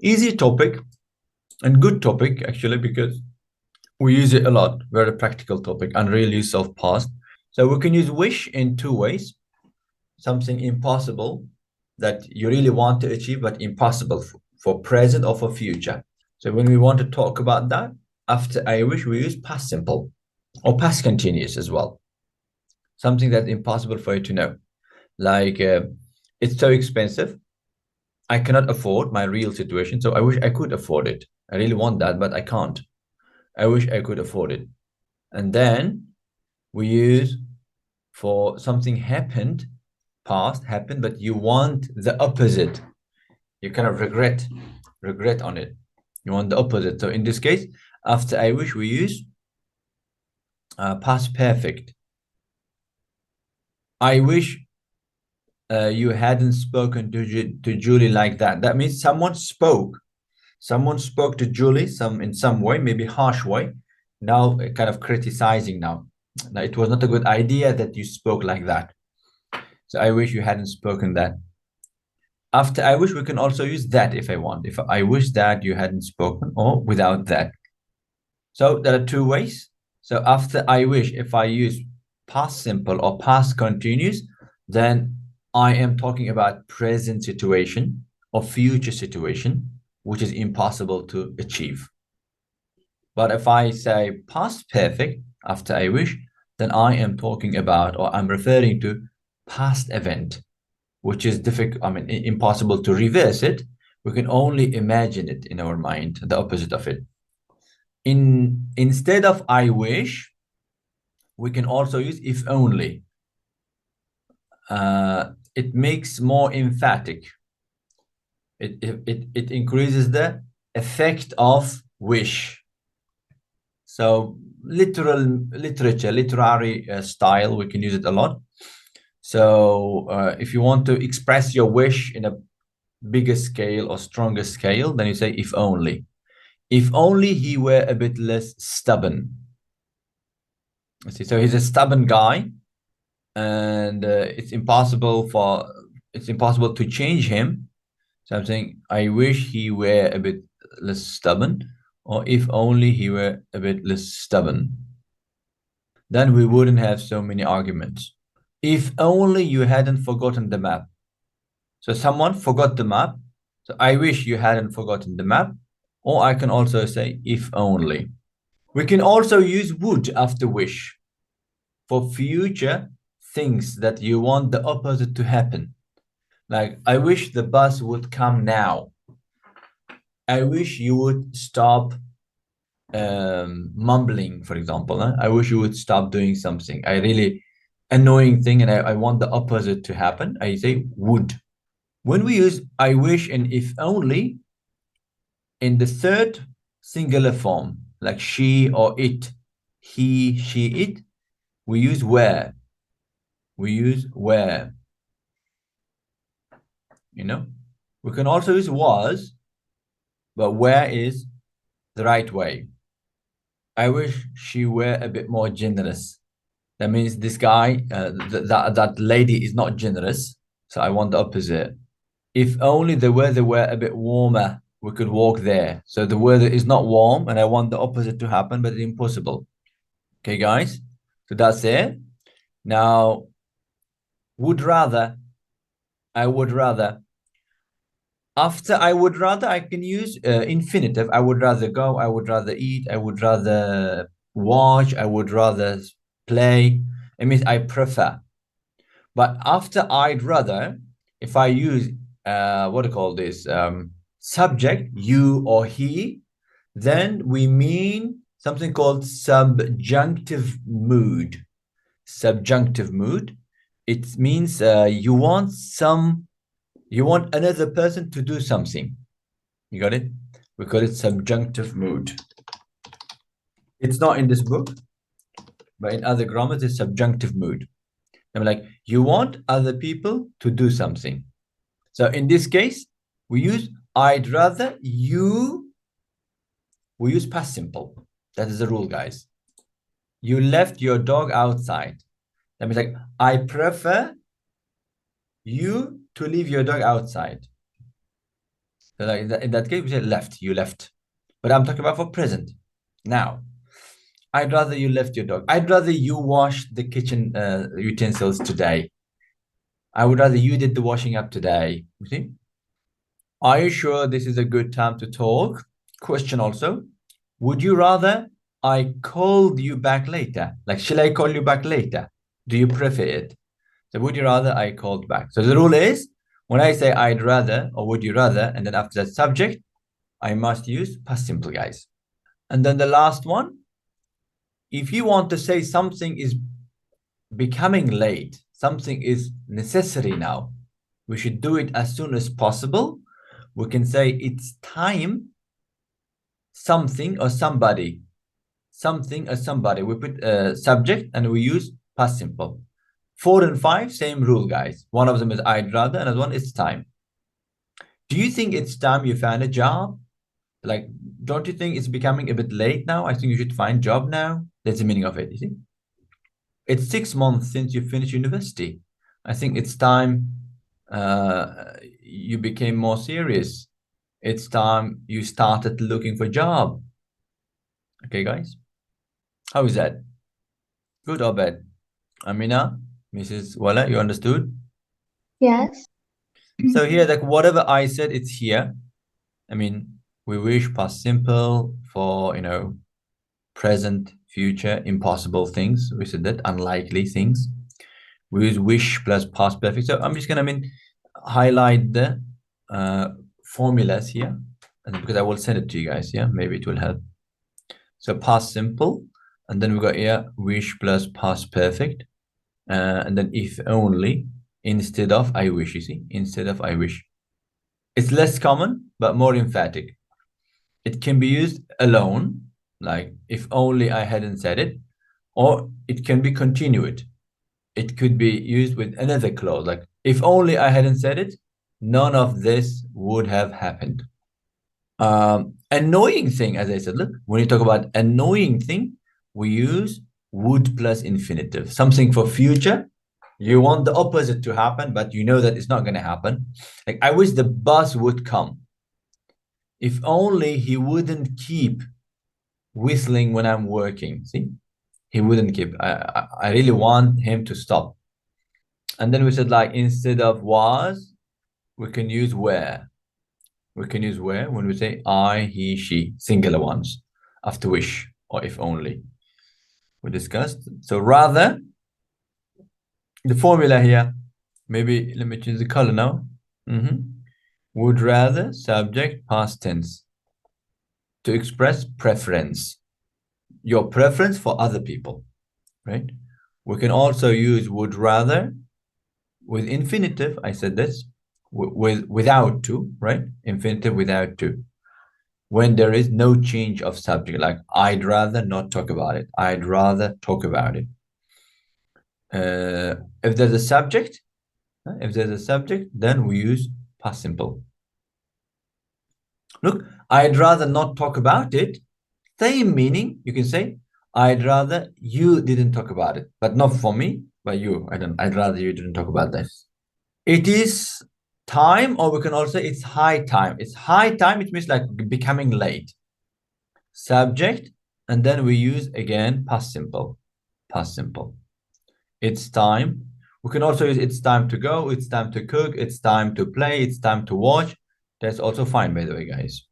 Easy topic and good topic actually because we use it a lot. Very practical topic and real use of past. So we can use wish in two ways. Something impossible that you really want to achieve, but impossible for present or for future. So when we want to talk about that, after I wish, we use past simple or past continuous as well. Something that's impossible for you to know. Like it's so expensive. I cannot afford my real situation. So I wish I could afford it. I really want that, but I can't. I wish I could afford it. And then we use for something happened, past happened, but you want the opposite. You kind of regret on it. You want the opposite. So in this case, after I wish, we use past perfect. I wish you hadn't spoken to Julie like that. That means someone spoke. Someone spoke to Julie in some way, maybe harsh way. Now kind of criticizing now. Now it was not a good idea that you spoke like that. So I wish you hadn't spoken that. After I wish, we can also use that if I want. If I wish that you hadn't spoken or without that. So there are two ways. So after I wish, if I use past simple or past continuous, then I am talking about present situation or future situation, which is impossible to achieve. But if I say past perfect after I wish, then I am talking about or I'm referring to past event, which is difficult, I mean, impossible to reverse it. We can only imagine it in our mind, the opposite of it. Instead of I wish, we can also use if only. It makes more emphatic. It increases the effect of wish. So literary style, we can use it a lot. So if you want to express your wish in a bigger scale or stronger scale, then you say if only. If only he were a bit less stubborn. Let's see. So he's a stubborn guy, and it's impossible to change him. So I'm saying I wish he were a bit less stubborn, or if only he were a bit less stubborn. Then we wouldn't have so many arguments. If only you hadn't forgotten the map. So someone forgot the map. So I wish you hadn't forgotten the map. Or I can also say if only. We can also use would after wish for future things that you want the opposite to happen. Like, I wish the bus would come now. I wish you would stop mumbling, for example. I wish you would stop doing something. I really annoying thing and I want the opposite to happen. I say would. When we use I wish and if only in the third singular form, like she or it, he, she, it, we use where. We use where. You know, we can also use was, but where is the right way. I wish she were a bit more generous. That means this guy, that lady is not generous. So I want the opposite. If only the weather were a bit warmer, we could walk there. So the weather is not warm and I want the opposite to happen, but it's impossible. Okay, guys? So that's it. Now, would rather, I would rather. After I would rather, I can use infinitive. I would rather go, I would rather eat, I would rather watch, I would rather play. It means I prefer. But after I'd rather, if I use what do you call this? Subject, you or he, then we mean something called subjunctive mood. Subjunctive mood. It means you want another person to do something. You got it? We call it subjunctive mood. It's not in this book, but in other grammars, it's subjunctive mood. I'm like, you want other people to do something. So in this case, we use I'd rather you. We use past simple. That is the rule, guys. You left your dog outside. That means like, I prefer you to leave your dog outside. So like in that case, we say left, you left. But I'm talking about for present. Now, I'd rather you left your dog. I'd rather you wash the kitchen utensils today. I would rather you did the washing up today. You see? Are you sure this is a good time to talk? Question also. Would you rather I called you back later? Like, shall I call you back later? Do you prefer it? So would you rather I called back? So the rule is when I say I'd rather or would you rather, and then after that subject, I must use past simple, guys. And then the last one, if you want to say something is becoming late, something is necessary now, we should do it as soon as possible. We can say it's time something or somebody. Something or somebody. We put a subject and we use past simple. 4 and 5, same rule, guys. One of them is I'd rather, another one is time. Do you think it's time you found a job? Like, don't you think it's becoming a bit late now? I think you should find a job now. That's the meaning of it, you see? It's 6 months since you finished university. I think it's time you became more serious. It's time you started looking for a job. Okay, guys? How is that? Good or bad? Amina, Mrs. Wala, you understood? Yes. So here, like whatever I said, it's here. I mean, we wish past simple for, present, future, impossible things. We said that, unlikely things. We use wish plus past perfect. So I'm just gonna, highlight the formulas here, and because I will send it to you guys. Yeah, maybe it will help. So past simple, and then we got here wish plus past perfect, and then if only instead of I wish. You see, instead of I wish. It's less common but more emphatic. It can be used alone, like if only I hadn't said it, or it can be continued. It could be used with another clause, like if only I hadn't said it, none of this would have happened. Annoying thing, as I said, look, when you talk about annoying thing, we use would plus infinitive. Something for future, you want the opposite to happen, but you know that it's not going to happen. Like, I wish the bus would come. If only he wouldn't keep whistling when I'm working. See, he wouldn't keep. I really want him to stop. And then we said, like, instead of was, we can use where. We can use where when we say I, he, she, singular ones, after wish or if only. We discussed. So rather, the formula here, maybe let me change the color now. Would rather, subject, past tense. To express preference. Your preference for other people, right? We can also use would rather with infinitive. I said this without to, right? Infinitive without to. When there is no change of subject, like I'd rather not talk about it. I'd rather talk about it. If there's a subject, then we use past simple. Look, I'd rather not talk about it. Same meaning. You can say, I'd rather you didn't talk about it, but not for me, but you. I'd rather you didn't talk about this. It is time, or we can also say it's high time. It's high time, it means like becoming late. Subject, and then we use again past simple. Past simple. It's time. We can also use it's time to go, it's time to cook, it's time to play, it's time to watch. That's also fine, by the way, guys.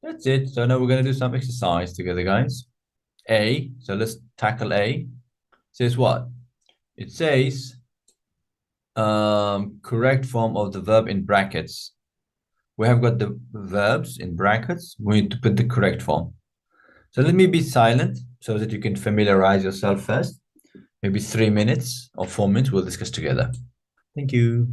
That's it. So now we're going to do some exercise together, guys. A. So let's tackle A. It says what? It says correct form of the verb in brackets. We have got the verbs in brackets. We need to put the correct form. So let me be silent so that you can familiarize yourself first. Maybe 3 minutes or 4 minutes, we'll discuss together. Thank you.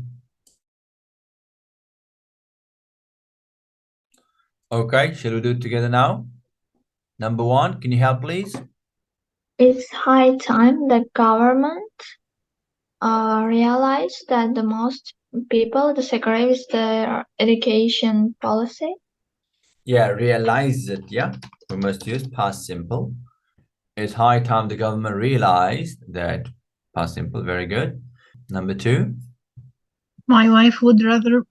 Okay, shall we do it together now? Number 1, can you help, please? It's high time the government realized that the most people disagree with their education policy. Yeah, realize it, yeah? We must use past simple. It's high time the government realized that. Past simple, very good. Number 2. My wife would rather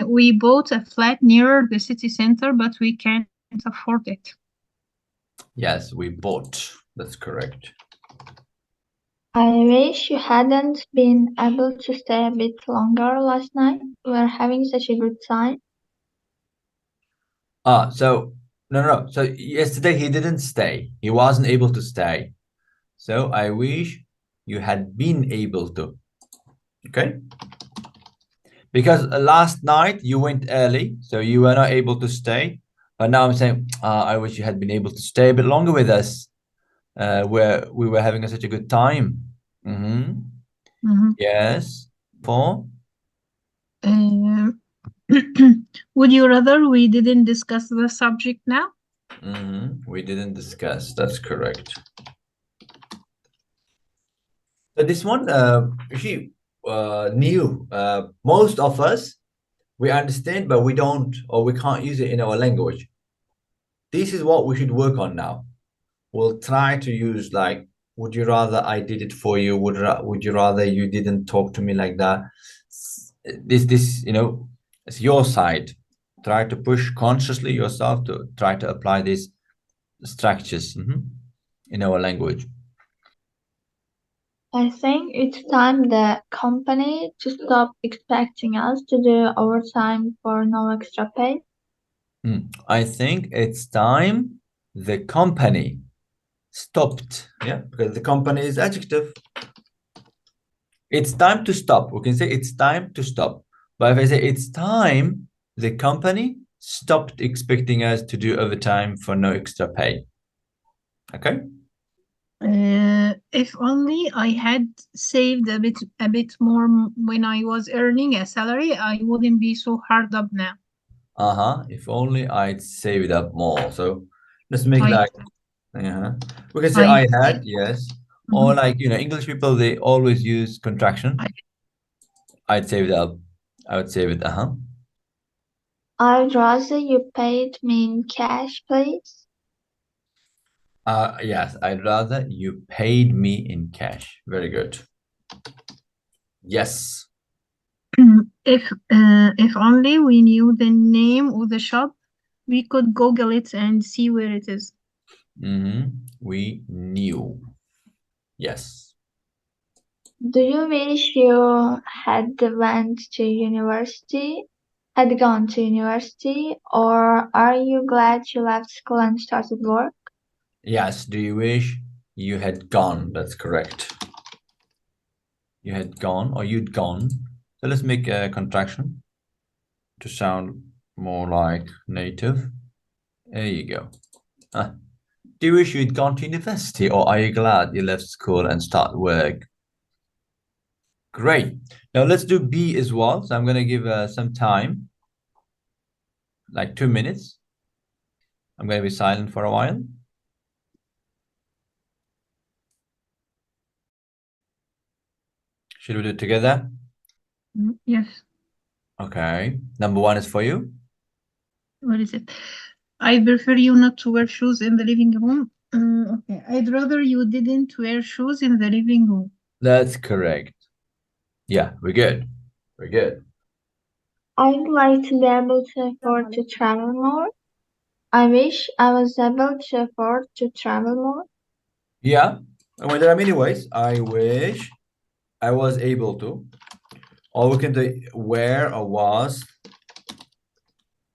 We bought a flat near the city center, but we can't afford it. Yes, we bought. That's correct. I wish you hadn't been able to stay a bit longer last night. We were having such a good time. So no. So yesterday he didn't stay. He wasn't able to stay. So I wish you had been able to. Okay? Because last night you went early, so you were not able to stay. But now I'm saying, I wish you had been able to stay a bit longer with us, where we were having such a good time. Yes. For Uh, would you rather we didn't discuss the subject now? we didn't discuss. That's correct. So this one, actually, new. Most of us we understand, but we don't, or we can't use it in our language. This is what we should work on now. We'll try to use like, would you rather I did it for you? Would you rather you didn't talk to me like that? This it's your side. Try to push consciously yourself to try to apply these structures in our language. I think it's time the company to stop expecting us to do overtime for no extra pay. I think it's time the company stopped. Yeah, because the company is adjective. It's time to stop. We can say it's time to stop. But if I say it's time, the company stopped expecting us to do overtime for no extra pay. Okay? If only I had saved a bit more when I was earning a salary, I wouldn't be so hard up now. If only I'd save it up more. So let's make I like, we can say I I had, yes. Or like, English people, they always use contraction. I'd save it up. I would save it, I'd rather you paid me in cash, please. Yes, I'd rather you paid me in cash. Very good. Yes. If only we knew the name of the shop, we could Google it and see where it is. We knew. Yes. Do you wish you had went to university, had gone to university, or are you glad you left school and started work? Yes. Do you wish you had gone? That's correct. You had gone or you'd gone. So let's make a contraction to sound more like native. There you go. Do you wish you'd gone to university or are you glad you left school and start work? Great. Now let's do B as well. So I'm going to give some time, like 2 minutes. I'm going to be silent for a while. Should we do it together? Yes. Okay. Number 1 is for you. What is it? I prefer you not to wear shoes in the living room. Okay. I'd rather you didn't wear shoes in the living room. That's correct. Yeah, we're good. We're good. I'd like to be able to afford to travel more. I wish I was able to afford to travel more. Yeah. And when there are many ways, I wish I was able to. Or we can do where or was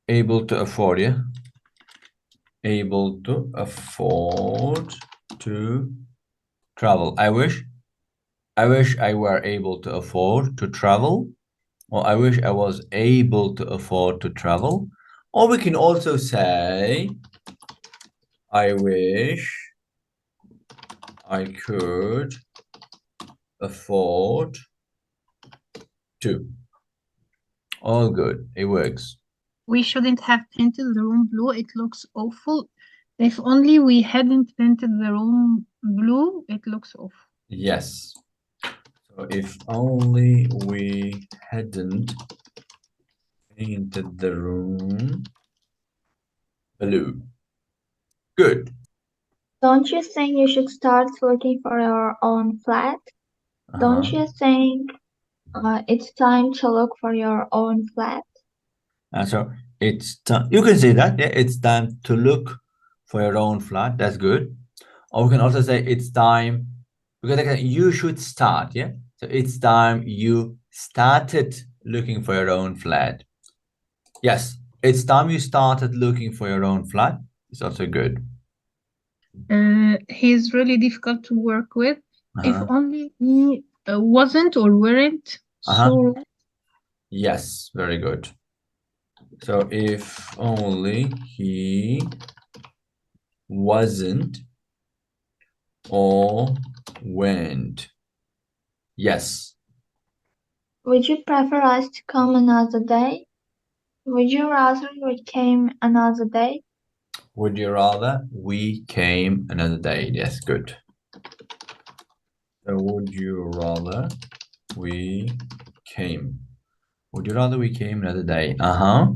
able to afford, yeah. Able to afford to travel. I wish I were able to afford to travel. Or I wish I was able to afford to travel. Or we can also say, I wish I could afford to. All good. It works. We shouldn't have painted the room blue. It looks awful. If only we hadn't painted the room blue, it looks awful. Yes. So if only we hadn't painted the room blue. Good. Don't you think you should start looking for your own flat? Don't you think It's time to look for your own flat. So it's time. You can say that. Yeah, it's time to look for your own flat. That's good. Or we can also say it's time because like, you should start. Yeah. So it's time you started looking for your own flat. Yes, it's time you started looking for your own flat. It's also good. He's really difficult to work with. If Uh-huh. only he wasn't or weren't Uh-huh. so. Yes, very good. So if only he wasn't or went. Yes. Would you prefer us to come another day? Would you rather we came another day? Would you rather we came another day? Yes, good. So would you rather we came? Would you rather we came another day? Uh-huh.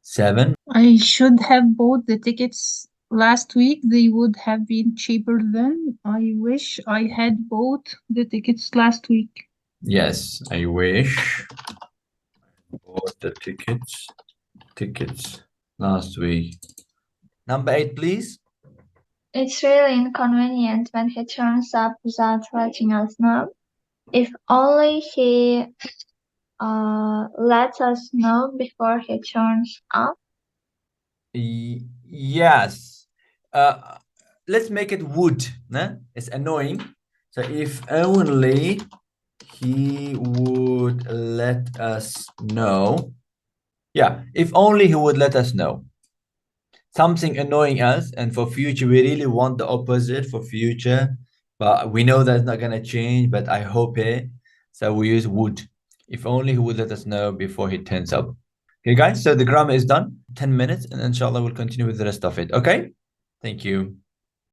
7. I should have bought the tickets last week. They would have been cheaper then. I wish I had bought the tickets last week. Yes, I wish I bought the tickets last week. Number 8, please. It's really inconvenient when he turns up without letting us know. If only he lets us know before he turns up. Yes. Let's make it would. Né? It's annoying. So if only he would let us know. Yeah, if only he would let us know. Something annoying us, and for future, we really want the opposite for future, but we know that's not gonna change, but I hope it. So we use would. If only he would let us know before he turns up. Okay, guys, so the grammar is done. 10 minutes, and inshallah, we'll continue with the rest of it. Okay? Thank you.